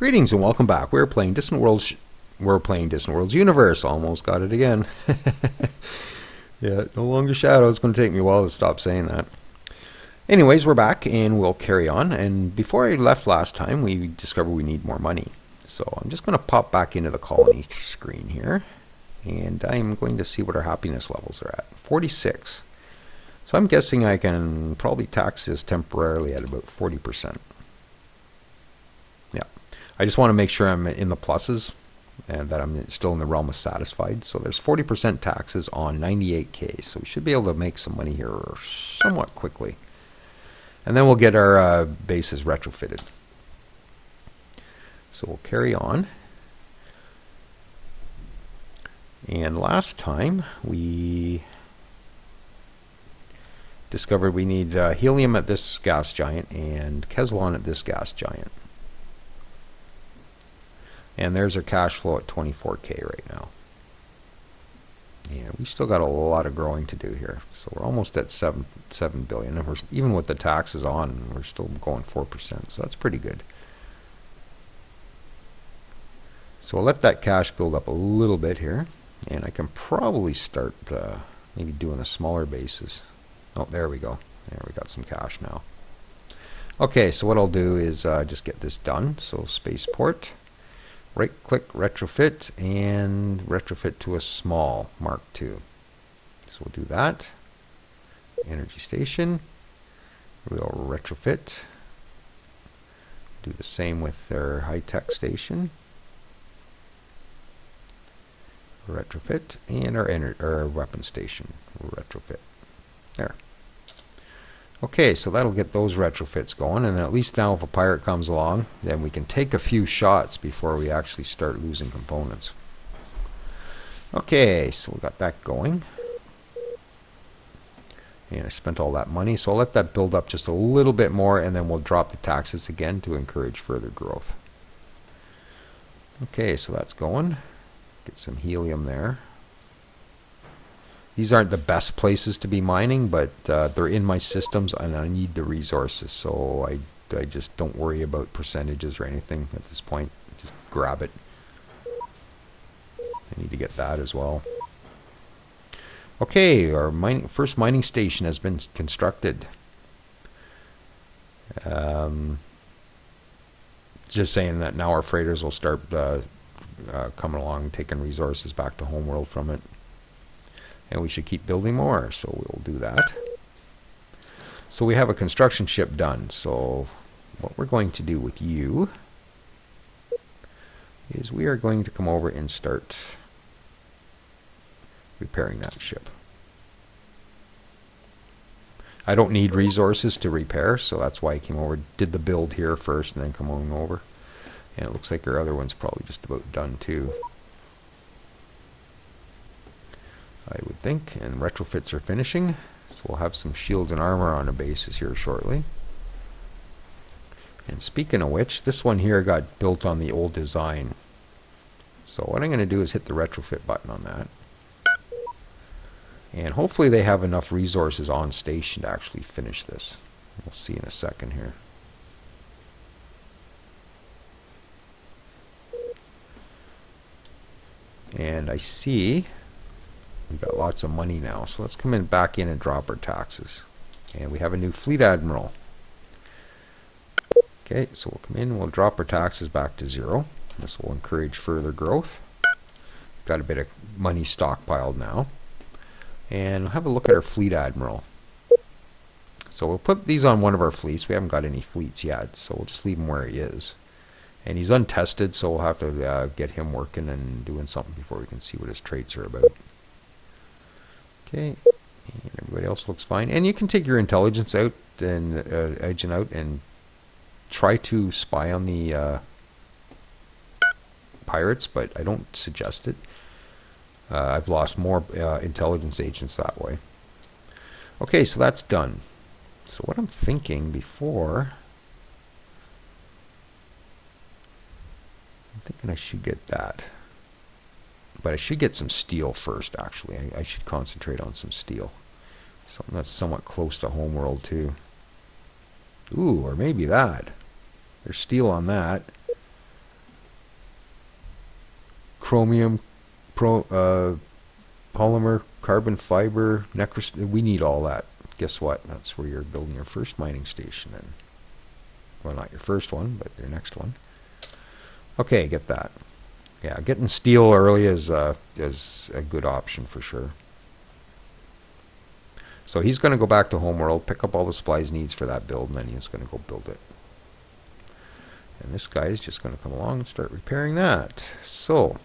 Greetings and welcome back. We're playing Distant Worlds. We're playing Distant Worlds Universe. Almost got it again. Yeah, no longer shadow. It's going to take me a while to stop saying that. Anyways, we're back and we'll carry on. And before I left last time, we discovered we need more money. So I'm just going to pop back into the colony screen here, and I'm going to see what our happiness levels are at. 46. So I'm guessing I can probably tax this temporarily at about 40%. Yeah, I just want to make sure I'm in the pluses and that I'm still in the realm of satisfied. So there's 40% taxes on 98K. So we should be able to make some money here somewhat quickly. And then we'll get our bases retrofitted. So we'll carry on. And last time we discovered we need helium at this gas giant and Kezlon at this gas giant. And there's our cash flow at 24K right now. And we still got a lot of growing to do here. So we're almost at 7 billion. And we're, even with the taxes on, we're still going 4%. So that's pretty good. So we'll let that cash build up a little bit here. And I can probably start maybe doing the smaller bases. Oh, there we go. There, we got some cash now. Okay, so what I'll do is just get this done. So spaceport. Right click retrofit and retrofit to a small Mark II. So we'll do that. Energy station. We'll retrofit. Do the same with our high-tech station. Retrofit. And our weapon station. Retrofit. There. Okay, so that'll get those retrofits going, and then at least now if a pirate comes along, then we can take a few shots before we actually start losing components. Okay, so we got that going. And I spent all that money, so I'll let that build up just a little bit more, and then we'll drop the taxes again to encourage further growth. Okay, so that's going. Get some helium there. These aren't the best places to be mining, but they're in my systems and I need the resources, so I just don't worry about percentages or anything at this point. Just grab it. I need to get that as well. Okay, our first mining station has been constructed. Just saying that now our freighters will start coming along, taking resources back to homeworld from it. And we should keep building more, so we'll do that. So we have a construction ship done. So what we're going to do with you is we are going to come over and start repairing that ship. I don't need resources to repair, so that's why I came over, did the build here first and then come on over. And it looks like our other one's probably just about done too, I would think, and retrofits are finishing, so we'll have some shields and armor on the bases here shortly. And speaking of which, this one here got built on the old design, so what I'm going to do is hit the retrofit button on that, and hopefully they have enough resources on station to actually finish this. We'll see in a second here. And I see we got lots of money now, so let's come back in and drop our taxes. And we have a new fleet admiral. Okay, so we'll come in and we'll drop our taxes back to 0. This will encourage further growth. Got a bit of money stockpiled now. And we'll have a look at our fleet admiral. So we'll put these on one of our fleets. We haven't got any fleets yet, so we'll just leave him where he is. And he's untested, so we'll have to get him working and doing something before we can see what his traits are about. Okay, and everybody else looks fine. And you can take your intelligence out and agent out and try to spy on the pirates, but I don't suggest it. I've lost more intelligence agents that way. Okay, so that's done. So what I'm thinking before, I'm thinking I should get that. But I should get some steel first, actually. I should concentrate on some steel. Something that's somewhat close to homeworld, too. Ooh, or maybe that. There's steel on that. chromium, polymer, carbon fiber, we need all that. Guess what? That's where you're building your first mining station. And well, not your first one, but your next one. Okay, get that. Yeah, getting steel early is a good option for sure. So he's going to go back to Homeworld, pick up all the supplies he needs for that build, and then he's going to go build it. And this guy is just going to come along and start repairing that. So,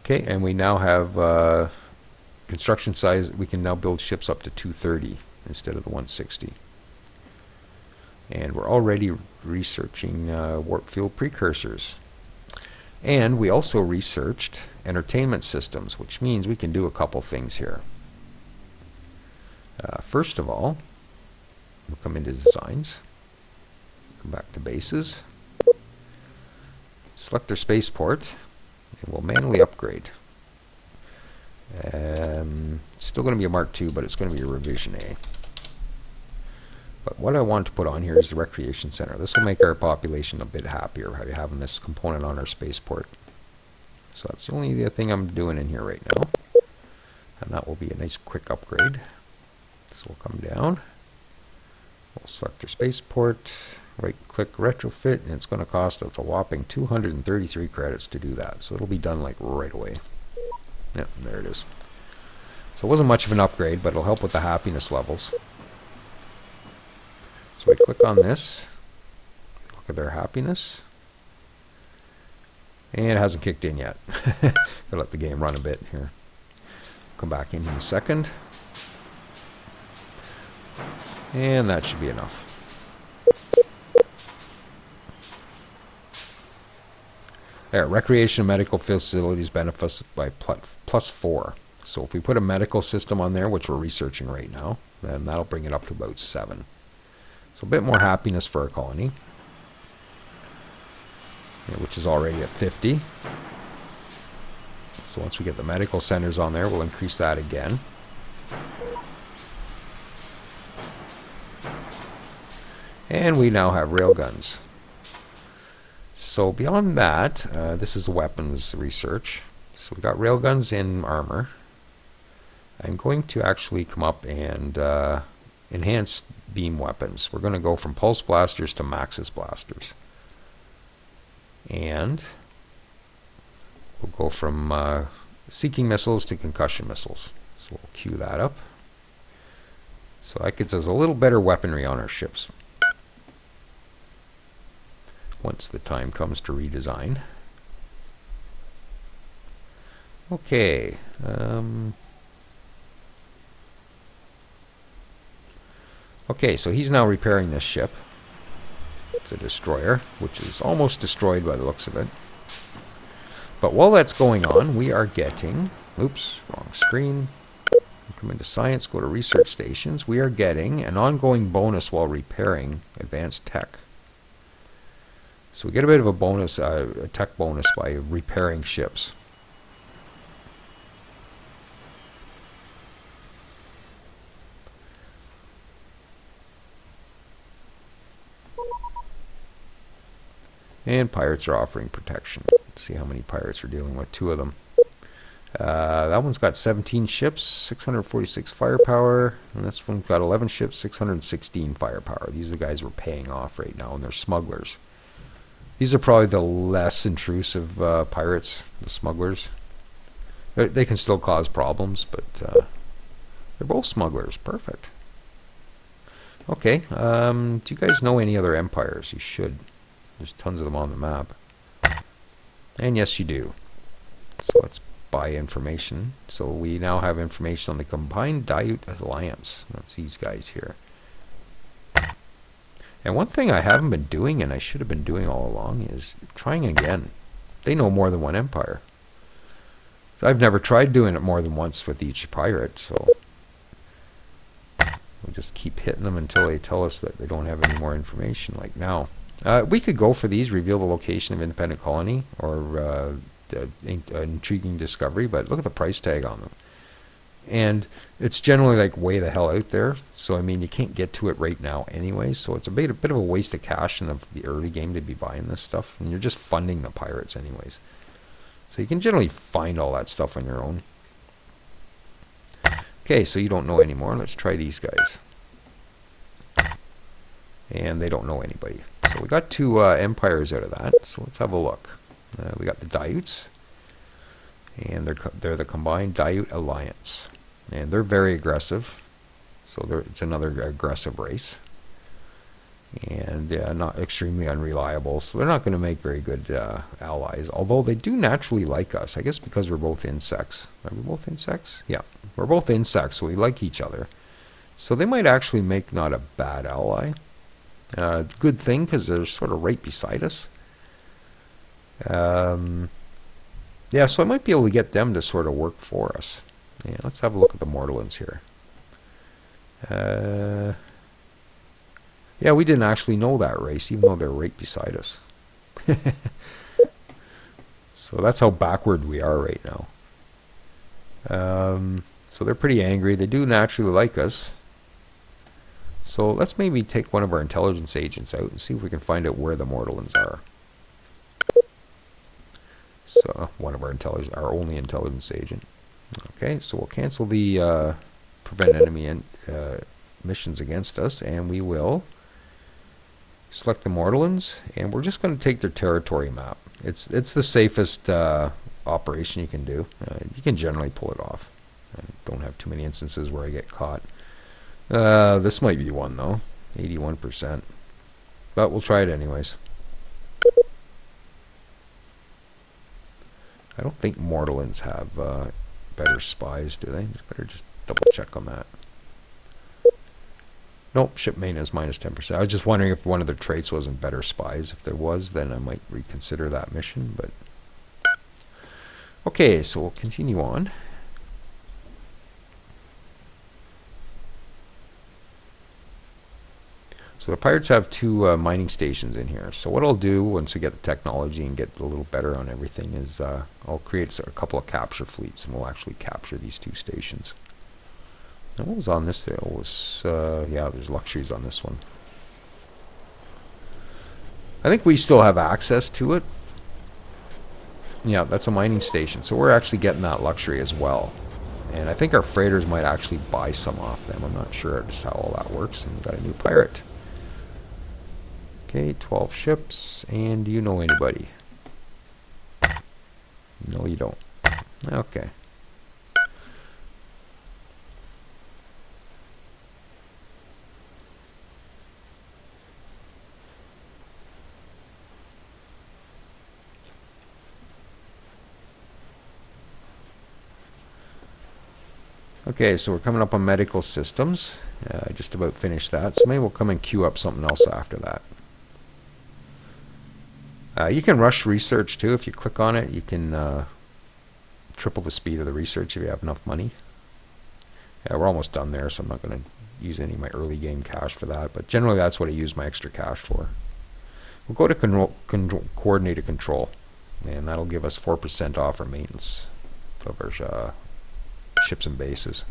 okay, and we now have construction size. We can now build ships up to 230 instead of the 160. And we're already researching warp field precursors. And we also researched entertainment systems, which means we can do a couple things here. First of all, we'll come into designs, come back to bases, select our spaceport, and we'll manually upgrade. It's still going to be a Mark II, but it's going to be a revision A. But what I want to put on here is the recreation center. This will make our population a bit happier, having this component on our spaceport. So that's the only thing I'm doing in here right now. And that will be a nice quick upgrade. So we'll come down. We'll select our spaceport, right click retrofit, and it's going to cost us a whopping 233 credits to do that. So it'll be done like right away. Yep, there it is. So it wasn't much of an upgrade, but it'll help with the happiness levels. So I click on this, look at their happiness, and it hasn't kicked in yet. Gotta let the game run a bit here. Come back in a second, and that should be enough. There, recreation and medical facilities benefits by +4. So if we put a medical system on there, which we're researching right now, then that'll bring it up to about 7. So a bit more happiness for our colony, which is already at 50. So once we get the medical centers on there, we'll increase that again. And we now have railguns. So beyond that, this is the weapons research. So we got railguns in armor. I'm going to actually come up and enhance beam weapons. We're going to go from pulse blasters to maxis blasters. And we'll go from seeking missiles to concussion missiles. So we'll queue that up. So that gets us a little better weaponry on our ships once the time comes to redesign. Okay. Okay, so he's now repairing this ship. It's a destroyer, which is almost destroyed by the looks of it. But while that's going on, we are getting... Oops, wrong screen. Come into science, go to research stations. We are getting an ongoing bonus while repairing advanced tech. So we get a bit of a bonus, a tech bonus by repairing ships. And pirates are offering protection. Let's see how many pirates we're dealing with. 2 of them. That one's got 17 ships, 646 firepower. And this one's got 11 ships, 616 firepower. These are the guys we're paying off right now, and they're smugglers. These are probably the less intrusive pirates, the smugglers. They can still cause problems, but they're both smugglers. Perfect. Okay, do you guys know any other empires? You should. There's tons of them on the map. And yes, you do. So let's buy information. So we now have information on the Combined Diute Alliance. That's these guys here. And one thing I haven't been doing, and I should have been doing all along, is trying again. They know more than one empire. So I've never tried doing it more than once with each pirate, so we'll just keep hitting them until they tell us that they don't have any more information, like now. We could go for these, reveal the location of independent colony, or intriguing discovery, but look at the price tag on them. And it's generally like way the hell out there. So I mean, you can't get to it right now anyway. So it's a bit of a waste of cash in the early game to be buying this stuff, and you're just funding the pirates anyways. So you can generally find all that stuff on your own. Okay, so you don't know anymore. Let's try these guys. And they don't know anybody. So we got 2 empires out of that. So let's have a look. We got the Daiuts, and they're the combined Daiut Alliance, and they're very aggressive. So it's another aggressive race, and not extremely unreliable. So they're not going to make very good allies. Although they do naturally like us, I guess, because we're both insects. Are we both insects? Yeah, we're both insects, so we like each other. So they might actually make not a bad ally. Good thing, because they're sort of right beside us. Yeah, so I might be able to get them to sort of work for us. Yeah, let's have a look at the Mortallans here. Yeah, we didn't actually know that race, even though they're right beside us. So that's how backward we are right now. So they're pretty angry. They do naturally like us. So let's maybe take one of our intelligence agents out and see if we can find out where the Mortallans are. So one of our only intelligence agent. Okay, so we'll cancel the prevent enemy missions against us, and we will select the Mortallans, and we're just going to take their territory map. It's the safest operation you can do. You can generally pull it off. I don't have too many instances where I get caught. This might be one though, 81%, but we'll try it anyways. I don't think Mortallans have better spies, do they? Better just double check on that. Nope, ship maintenance minus 10%. I was just wondering if one of their traits wasn't better spies. If there was, then I might reconsider that mission. But okay, so we'll continue on. So the pirates have 2 mining stations in here. So what I'll do once we get the technology and get a little better on everything is I'll create a couple of capture fleets, and we'll actually capture these 2 stations. And what was on this there? Yeah, there's luxuries on this one. I think we still have access to it. Yeah, that's a mining station. So we're actually getting that luxury as well. And I think our freighters might actually buy some off them. I'm not sure just how all that works. And we've got a new pirate. Okay, 12 ships. And do you know anybody? No, you don't. Okay. Okay, so we're coming up on medical systems. Just about finished that. So maybe we'll come and queue up something else after that. You can rush research too. If you click on it, you can triple the speed of the research if you have enough money. Yeah, we're almost done there, so I'm not going to use any of my early game cash for that. But generally, that's what I use my extra cash for. We'll go to coordinated control, and that'll give us 4% off our maintenance of our ships and bases.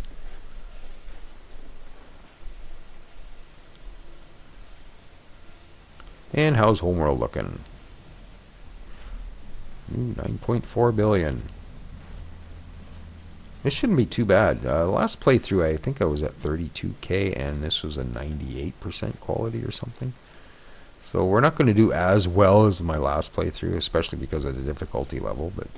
And how's Homeworld looking? 9.4 billion. This shouldn't be too bad. Last playthrough, I think I was at 32k, and this was a 98% quality or something. So we're not going to do as well as my last playthrough, especially because of the difficulty level. But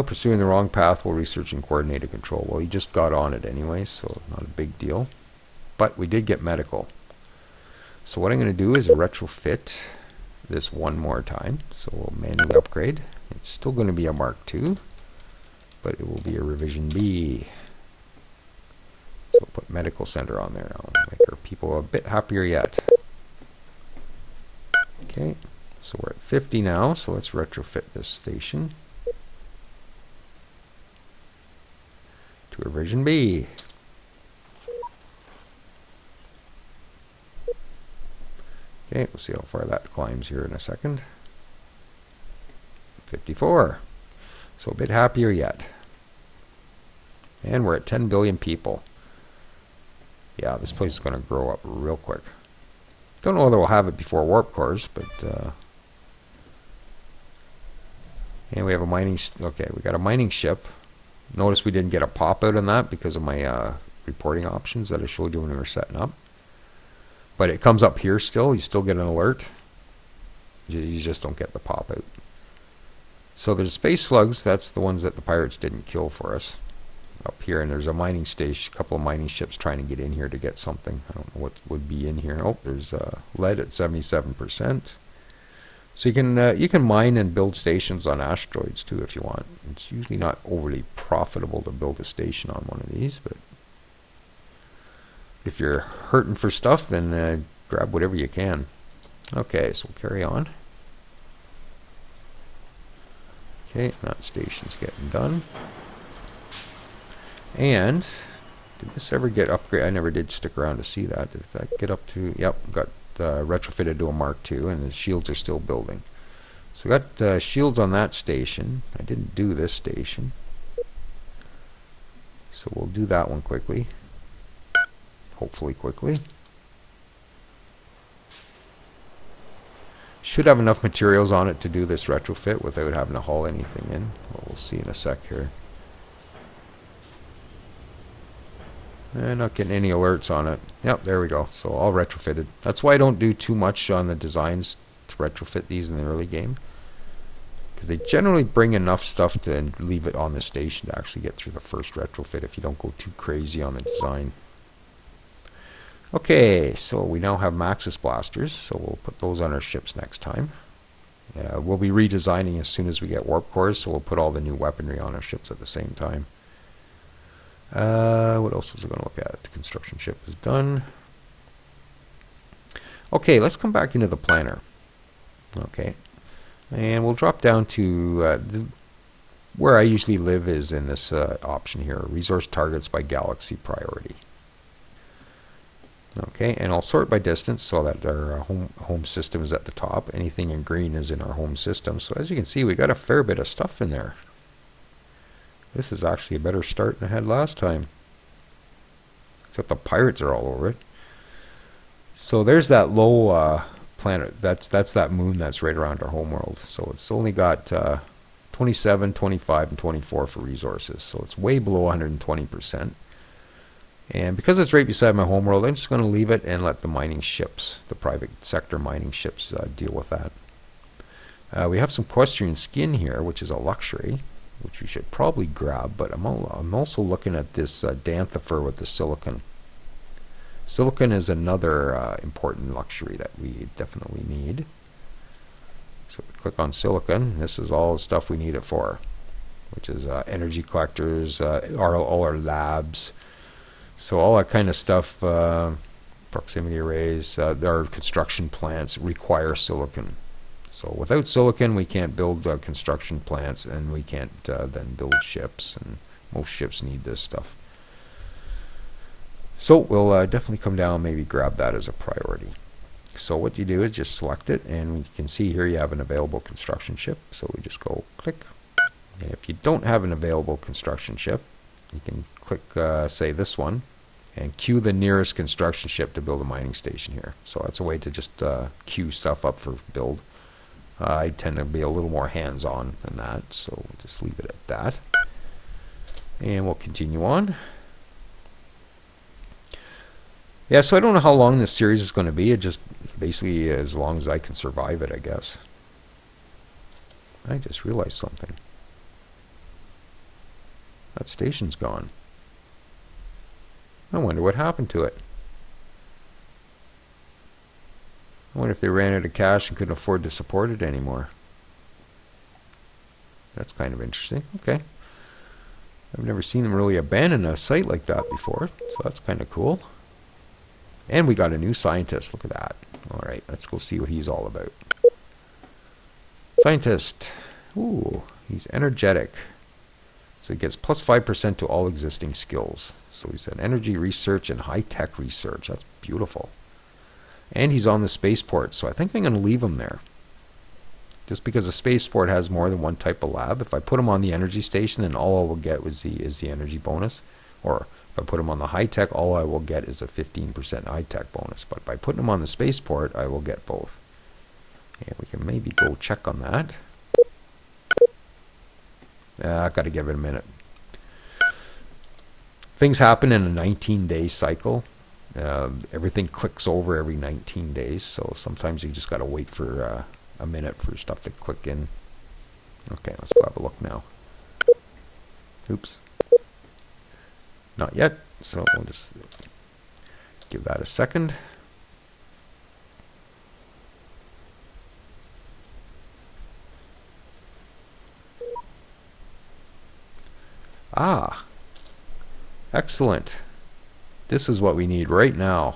pursuing the wrong path while researching coordinated control. Well, he just got on it anyway, so not a big deal. But we did get medical. So what I'm going to do is retrofit this one more time. So we'll manually upgrade. It's still going to be a Mark II, but it will be a revision B. So we'll put medical center on there now. Make our people a bit happier yet. Okay, so we're at 50 now. So let's retrofit this station to a revision B. Okay, we'll see how far that climbs here in a second. 54. So a bit happier yet. And we're at 10 billion people. Yeah, this place is going to grow up real quick. Don't know whether we'll have it before warp cores, but and we have a mining. Okay, we got a mining ship. Notice we didn't get a pop out on that because of my reporting options that I showed you when we were setting up. But it comes up here still. You still get an alert. You just don't get the pop out. So there's space slugs. That's the ones that the pirates didn't kill for us. Up here, and there's a mining station, a couple of mining ships trying to get in here to get something. I don't know what would be in here. Oh, there's lead at 77%. So you can mine and build stations on asteroids too if you want. It's usually not overly profitable to build a station on one of these, but if you're hurting for stuff, then grab whatever you can. Okay, so we'll carry on. Okay, that station's getting done. And did this ever get upgraded? I never did stick around to see that. Did that get up to? Yep, got retrofitted to a Mark II, and the shields are still building. So we got shields on that station. I didn't do this station, so we'll do that one quickly. Hopefully quickly. Should have enough materials on it to do this retrofit without having to haul anything in. Well, we'll see in a sec here. Not getting any alerts on it. Yep, there we go. So all retrofitted. That's why I don't do too much on the designs to retrofit these in the early game. Because they generally bring enough stuff to leave it on the station to actually get through the first retrofit if you don't go too crazy on the design. Okay, so we now have Maxis blasters, so we'll put those on our ships next time. We'll be redesigning as soon as we get warp cores, so we'll put all the new weaponry on our ships at the same time. What else was I going to look at? The construction ship is done. Okay, let's come back into the planner. Okay, and we'll drop down to where I usually live is in this option here, resource targets by galaxy priority. Okay, and I'll sort by distance so that our home system is at the top. Anything in green is in our home system. So as you can see, we got a fair bit of stuff in there. This is actually a better start than I had last time. Except the pirates are all over it. So there's that low planet. That's that moon that's right around our homeworld. So it's only got 27, 25, and 24 for resources. So it's way below 120%. And because it's right beside my homeworld, I'm just going to leave it and let the mining ships, the private sector mining ships, deal with that. We have some equestrian skin here, which is a luxury, which we should probably grab, but I'm also looking at this Danthifer with the silicon. Silicon is another important luxury that we definitely need. So we click on silicon. This is all the stuff we need it for, which is energy collectors, all our labs. So all that kind of stuff, proximity arrays, our construction plants require silicon. So without silicon, we can't build construction plants, and we can't then build ships, and most ships need this stuff. So we'll definitely come down and maybe grab that as a priority. So what you do is just select it, and you can see here you have an available construction ship. So we just go click. And if you don't have an available construction ship, you can click, say, this one, and queue the nearest construction ship to build a mining station here. So that's a way to just queue stuff up for build. I tend to be a little more hands-on than that, so we'll just leave it at that. And we'll continue on. Yeah, so I don't know how long this series is going to be. It just basically as long as I can survive it, I guess. I just realized something. That station's gone. I wonder what happened to it. I wonder if they ran out of cash and couldn't afford to support it anymore. That's kind of interesting. Okay. I've never seen them really abandon a site like that before, so that's kind of cool. And we got a new scientist. Look at that. Alright, let's go see what he's all about. Scientist. Ooh, he's energetic. So he gets plus 5% to all existing skills. So he's an energy research and high-tech research. That's beautiful. And he's on the spaceport, so I think I'm going to leave him there. Just because a spaceport has more than one type of lab, if I put them on the energy station, then all I will get is the energy bonus. Or if I put them on the high tech, all I will get is a 15% high tech bonus. But by putting them on the spaceport, I will get both. And we can maybe go check on that. I've got to give it a minute. Things happen in a 19-day cycle. Everything clicks over every 19 days, so sometimes you just got to wait for a minute for stuff to click in. Okay, let's go have a look now. Oops. Not yet, so we'll just give that a second. Ah, excellent. This is what we need right now.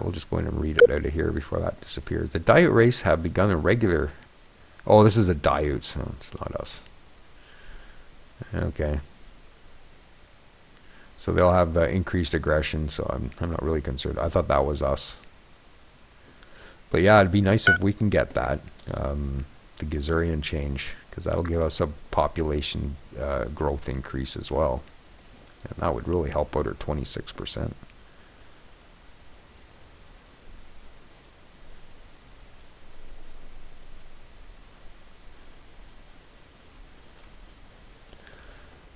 We'll just go in and read it out of here before that disappears. The diet race have begun a regular... Oh, this is a diute, so it's not us. Okay. So they'll have increased aggression, so I'm not really concerned. I thought that was us. But yeah, it'd be nice if we can get that. The Gizurean change, because that'll give us a population growth increase as well. And that would really help out our 26%.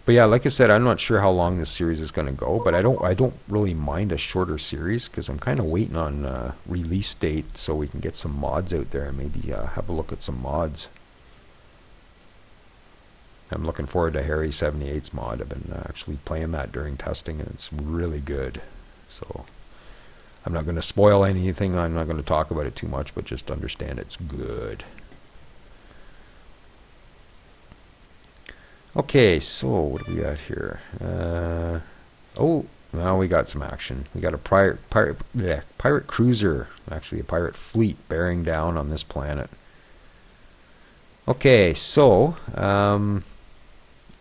But yeah, like I said, I'm not sure how long this series is going to go, but I don't really mind a shorter series because I'm kind of waiting on release date so we can get some mods out there and maybe have a look at some mods. I'm looking forward to Harry 78's mod. I've been actually playing that during testing, and it's really good. So I'm not going to spoil anything. I'm not going to talk about it too much, but just understand it's good. Okay, so what do we got here? Oh, now we got some action. We got a pirate cruiser, actually a pirate fleet bearing down on this planet. Okay, so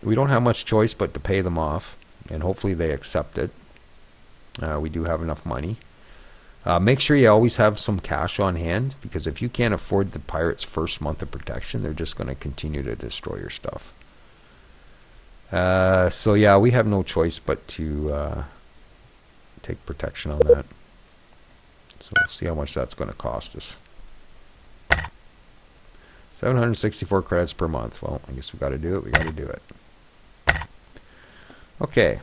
we don't have much choice but to pay them off, and hopefully they accept it. We do have enough money. Make sure you always have some cash on hand, because if you can't afford the pirates' first month of protection, they're just going to continue to destroy your stuff. So yeah, we have no choice but to take protection on that. So we'll see how much that's going to cost us. 764 credits per month. Well, I guess we got to do it. We got to do it. Okay.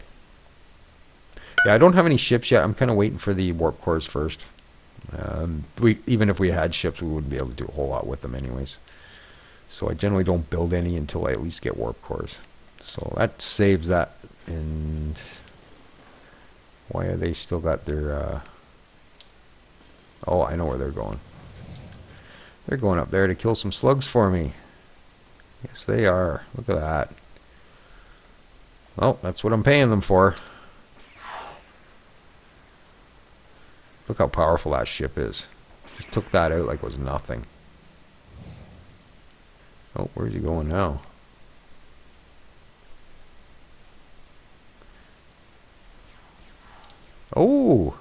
Yeah, I don't have any ships yet. I'm kind of waiting for the warp cores first. Even if we had ships, we wouldn't be able to do a whole lot with them anyways. So I generally don't build any until I at least get warp cores. So that saves that. And why are they still got their... Oh, I know where they're going. They're going up there to kill some slugs for me. Yes, they are. Look at that. Well, that's what I'm paying them for. Look how powerful that ship is. Just took that out like it was nothing. Oh, where's he going now? Oh,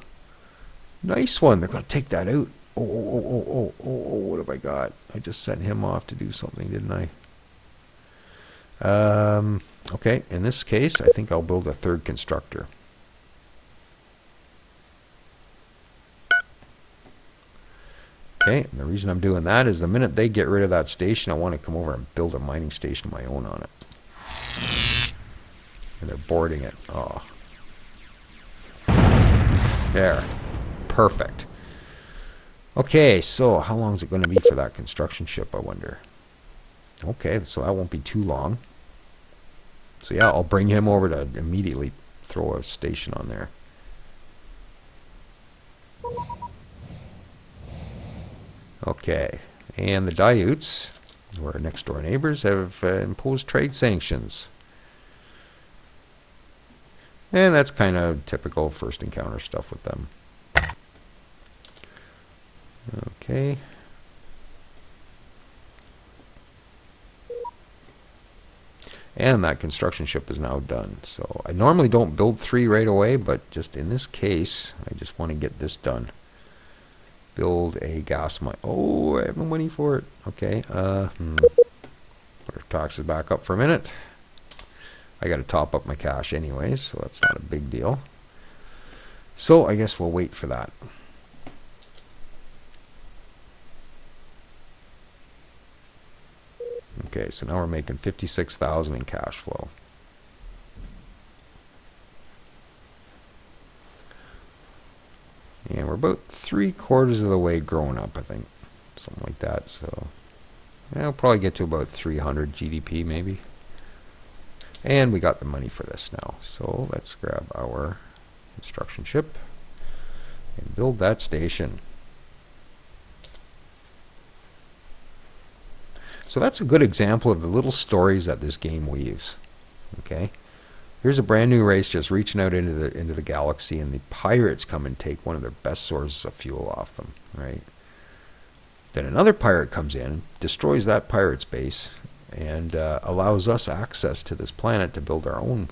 nice one. They're going to take that out. Oh, what have I got? I just sent him off to do something, didn't I? Okay, in this case, I think I'll build a third constructor. Okay, and the reason I'm doing that is the minute they get rid of that station, I want to come over and build a mining station of my own on it. And they're boarding it. Oh. There. Perfect. Okay, so how long is it going to be for that construction ship, I wonder? Okay, so that won't be too long. So yeah, I'll bring him over to immediately throw a station on there. Okay, and the Diutes, who are next door neighbors, have imposed trade sanctions. And that's kind of typical first encounter stuff with them. Okay. And that construction ship is now done. So I normally don't build 3 right away, but just in this case, I just want to get this done. build a gas mine. Oh, I have no money for it. Okay. Put our taxes back up for a minute. I got to top up my cash anyways, so that's not a big deal. So I guess we'll wait for that. Okay, so now we're making 56,000 in cash flow. And we're about 3/4 of the way grown up, I think. Something like that. So yeah, we'll probably get to about 300 GDP maybe. And we got the money for this now. So let's grab our construction ship and build that station. So that's a good example of the little stories that this game weaves. Okay, here's a brand new race just reaching out into the galaxy, and the pirates come and take one of their best sources of fuel off them. Right. Then another pirate comes in, destroys that pirate's base, and allows us access to this planet to build our own.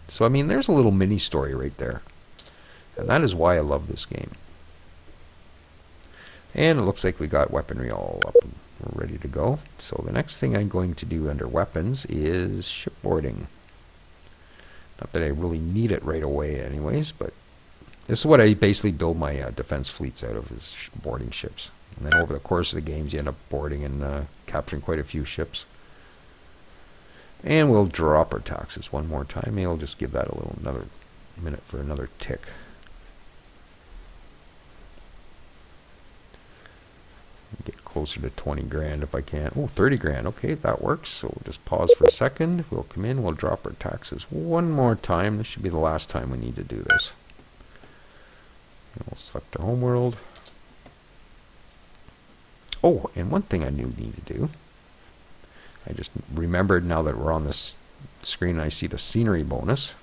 So I mean, there's a little mini story right there, and that is why I love this game. And it looks like we got weaponry all up and we're ready to go. So the next thing I'm going to do under weapons is shipboarding. Not that I really need it right away anyways, but this is what I basically build my defense fleets out of, is boarding ships. And then over the course of the games you end up boarding and capturing quite a few ships. And we'll drop our taxes one more time. Maybe I'll just give that another minute for another tick. Get closer to 20 grand if I can. Oh, 30 grand. Okay, that works. So we'll just pause for a second. We'll come in. We'll drop our taxes one more time. This should be the last time we need to do this. And we'll select our homeworld. Oh, and one thing I need to do. I just remembered now that we're on this screen and I see the scenery bonus.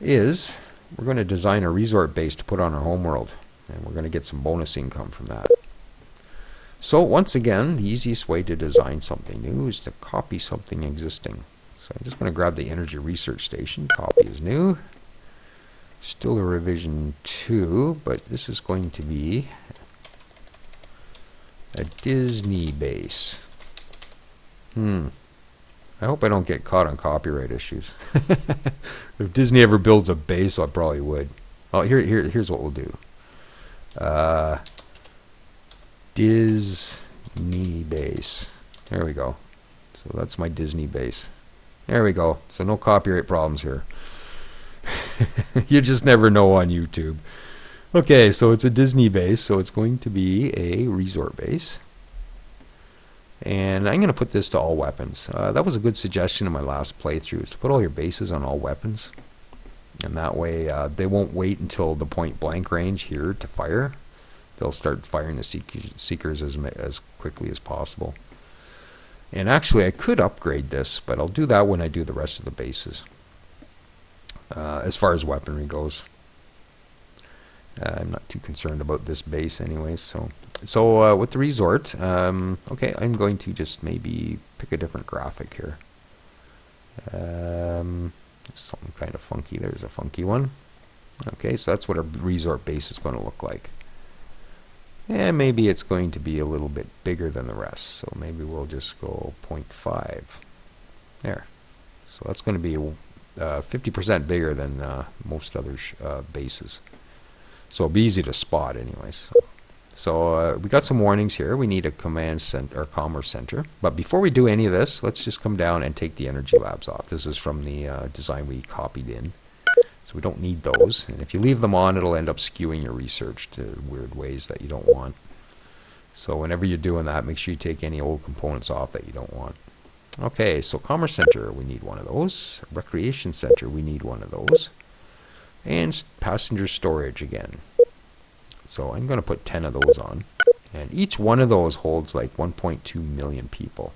Is we're going to design a resort base to put on our homeworld. And we're going to get some bonus income from that. So once again, the easiest way to design something new is to copy something existing. So I'm just going to grab the energy research station. Copy is new. Still a revision 2, but this is going to be a Disney base. I hope I don't get caught on copyright issues. If Disney ever builds a base, I probably would. Oh, here's what we'll do. Disney base. There we go. So that's my Disney base. There we go. So no copyright problems here. You just never know on YouTube. Okay, so it's a Disney base, so it's going to be a resort base. And I'm going to put this to all weapons. That was a good suggestion in my last playthrough, is to put all your bases on all weapons. And that way they won't wait until the point blank range here to fire. They'll start firing the seekers as quickly as possible. And actually I could upgrade this, but I'll do that when I do the rest of the bases. As far as weaponry goes. I'm not too concerned about this base anyways. So with the resort, okay, I'm going to just maybe pick a different graphic here. Something kind of funky. There's a funky one. Okay, so that's what a resort base is going to look like. And maybe it's going to be a little bit bigger than the rest. So maybe we'll just go 0.5. There. So that's going to be 50% bigger than most other bases. So it'll be easy to spot anyways. So we got some warnings here. We need a command center or commerce center. But before we do any of this, let's just come down and take the energy labs off. This is from the design we copied in. So we don't need those. And if you leave them on, it'll end up skewing your research to weird ways that you don't want. So whenever you're doing that, make sure you take any old components off that you don't want. Okay, so commerce center, we need one of those. Recreation center, we need one of those. And passenger storage again. So I'm going to put 10 of those on. And each one of those holds like 1.2 million people.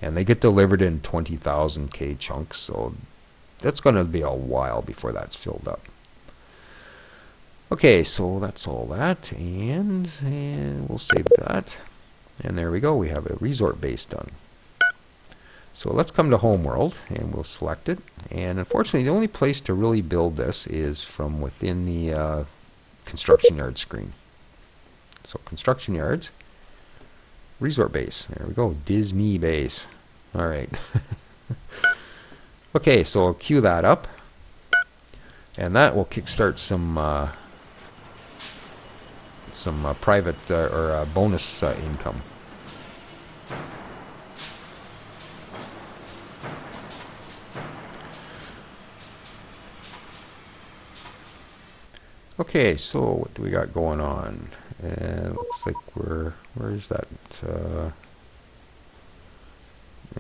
And they get delivered in 20,000 K chunks. So that's going to be a while before that's filled up. Okay, so that's all that. And we'll save that. And there we go. We have a resort base done. So let's come to Homeworld and we'll select it. And unfortunately, the only place to really build this is from within the construction yard screen. So construction yards, resort base. There we go, Disney base. All right. Okay, so I'll queue that up, and that will kickstart some private or bonus income. Okay, so what do we got going on? Looks like where's that?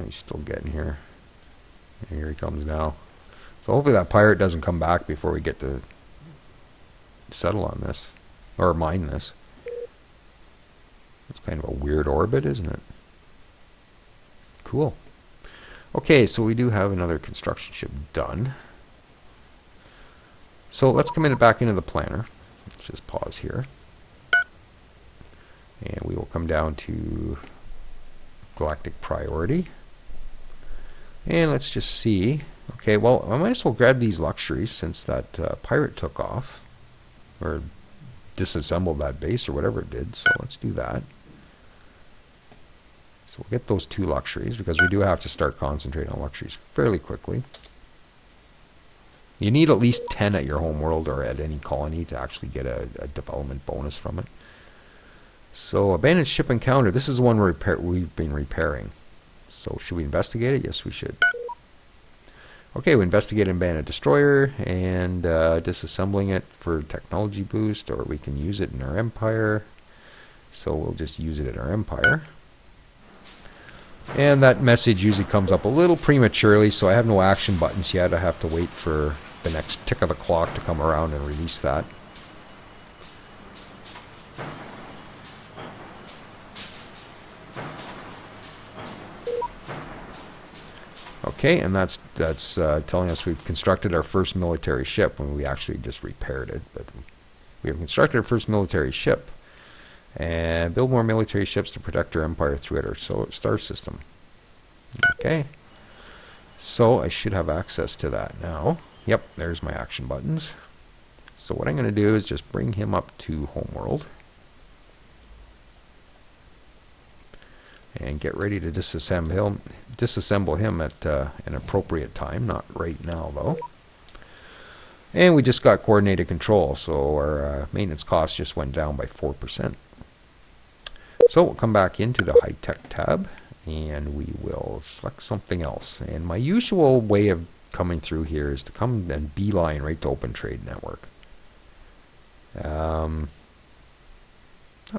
He's still getting here. Here he comes now. So hopefully that pirate doesn't come back before we get to settle on this, or mine this. It's kind of a weird orbit, isn't it? Cool. Okay, so we do have another construction ship done. So let's come back into the planner. Let's just pause here. And we will come down to galactic priority. And let's just see. Okay, well, I might as well grab these luxuries since that pirate took off. Or disassembled that base or whatever it did. So let's do that. So we'll get those 2 luxuries because we do have to start concentrating on luxuries fairly quickly. You need at least 10 at your home world or at any colony to actually get a development bonus from it. So abandoned ship encounter. This is the one we've been repairing. So should we investigate it? Yes, we should. Okay, we investigate an abandoned destroyer and disassembling it for technology boost, or we can use it in our empire. So we'll just use it in our empire. And that message usually comes up a little prematurely, so I have no action buttons yet. I have to wait for the next tick of the clock to come around and release that. Okay, and that's telling us we've constructed our first military ship when we actually just repaired it. But we have constructed our first military ship and build more military ships to protect our empire throughout our star system. Okay, so I should have access to that now. Yep, there's my action buttons. So what I'm going to do is just bring him up to homeworld. And get ready to disassemble him at an appropriate time. Not right now, though. And we just got coordinated control, so our maintenance costs just went down by 4%. So we'll come back into the high-tech tab, and we will select something else. And my usual way of coming through here is to come and beeline right to Open Trade Network. Not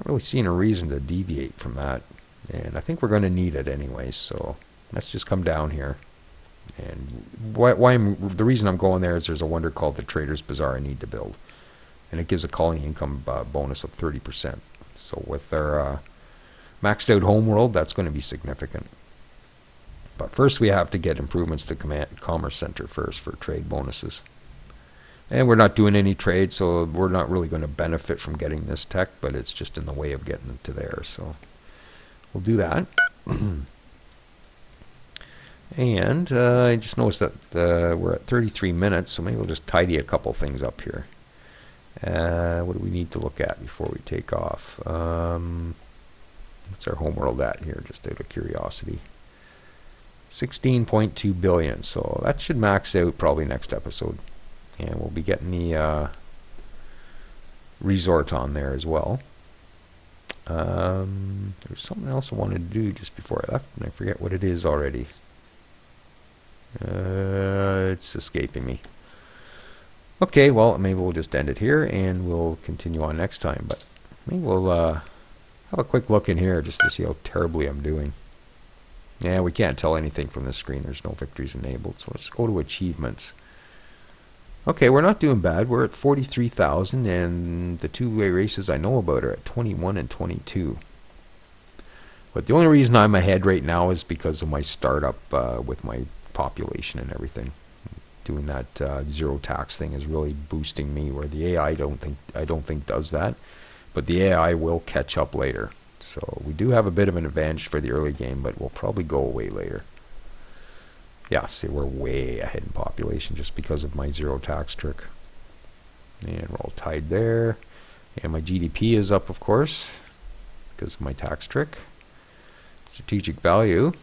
really seeing a reason to deviate from that. And I think we're going to need it anyway, so let's just come down here. And the reason I'm going there is there's a wonder called the Trader's Bazaar I need to build. And it gives a colony income bonus of 30%. So with our maxed out homeworld, that's going to be significant. But first we have to get improvements to Commerce Center first for trade bonuses. And we're not doing any trade, so we're not really going to benefit from getting this tech, but it's just in the way of getting it to there, so we'll do that. And I just noticed that we're at 33 minutes, so maybe we'll just tidy a couple things up here. What do we need to look at before we take off? What's our homeworld at here, just out of curiosity? 16.2 billion, so that should max out probably next episode. And we'll be getting the resort on there as well. There's something else I wanted to do just before I left, and I forget what it is already. It's escaping me. Okay, well, maybe we'll just end it here, and we'll continue on next time. But maybe we'll have a quick look in here just to see how terribly I'm doing. Yeah, we can't tell anything from this screen. There's no victories enabled. So let's go to achievements. Okay, we're not doing bad. We're at 43,000, and the two-way races I know about are at 21 and 22. But the only reason I'm ahead right now is because of my startup with my population and everything. Doing that zero tax thing is really boosting me, where the AI I don't think does that, but the AI will catch up later. So we do have a bit of an advantage for the early game, but we'll probably go away later. Yeah, see, we're way ahead in population just because of my zero tax trick. And we're all tied there. And my GDP is up, of course, because of my tax trick. Strategic value,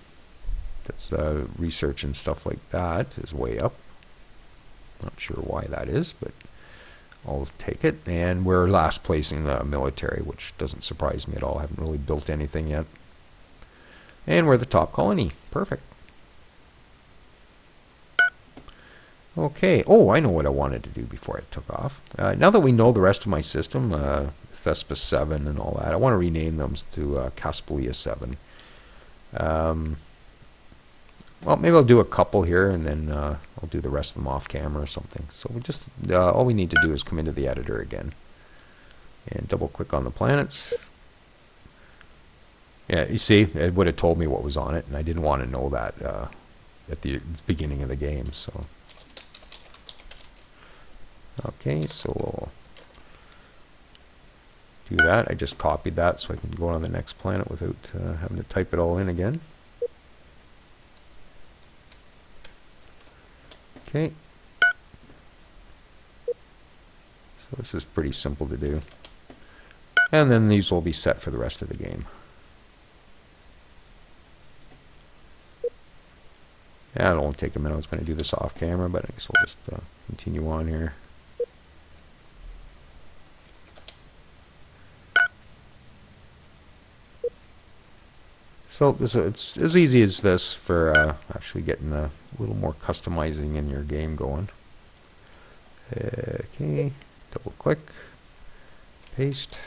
that's research and stuff like that, is way up. Not sure why that is, but I'll take it. And we're last place in the military, which doesn't surprise me at all. I haven't really built anything yet. And we're the top colony. Perfect. Okay. Oh, I know what I wanted to do before I took off. Now that we know the rest of my system, Thespis 7 and all that, I want to rename them to Caspelia 7. Well, maybe I'll do a couple here, and then I'll do the rest of them off camera or something. So we just all we need to do is come into the editor again and double click on the planets. Yeah, you see, it would have told me what was on it, and I didn't want to know that at the beginning of the game. So okay, so we'll do that. I just copied that so I can go on the next planet without having to type it all in again. Okay. So this is pretty simple to do. And then these will be set for the rest of the game. Yeah, it won't take a minute. I was going to do this off camera, but I guess we'll just continue on here. So it's as easy as this for actually getting a little more customizing in your game going. Okay, double click, paste,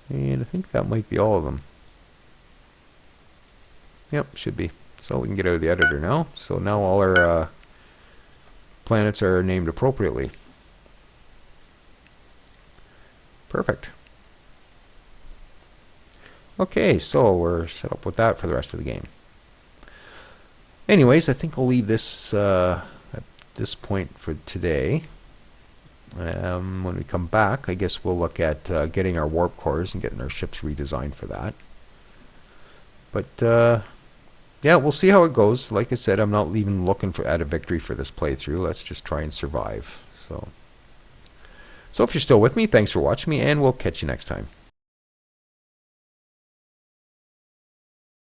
and I think that might be all of them. Yep, should be. So we can get out of the editor now. So now all our planets are named appropriately. Perfect. Okay, so we're set up with that for the rest of the game. Anyways, I think I'll leave this at this point for today. When we come back, I guess we'll look at getting our warp cores and getting our ships redesigned for that. But yeah, we'll see how it goes. Like I said, I'm not even looking at a victory for this playthrough. Let's just try and survive. So if you're still with me, thanks for watching me, and we'll catch you next time.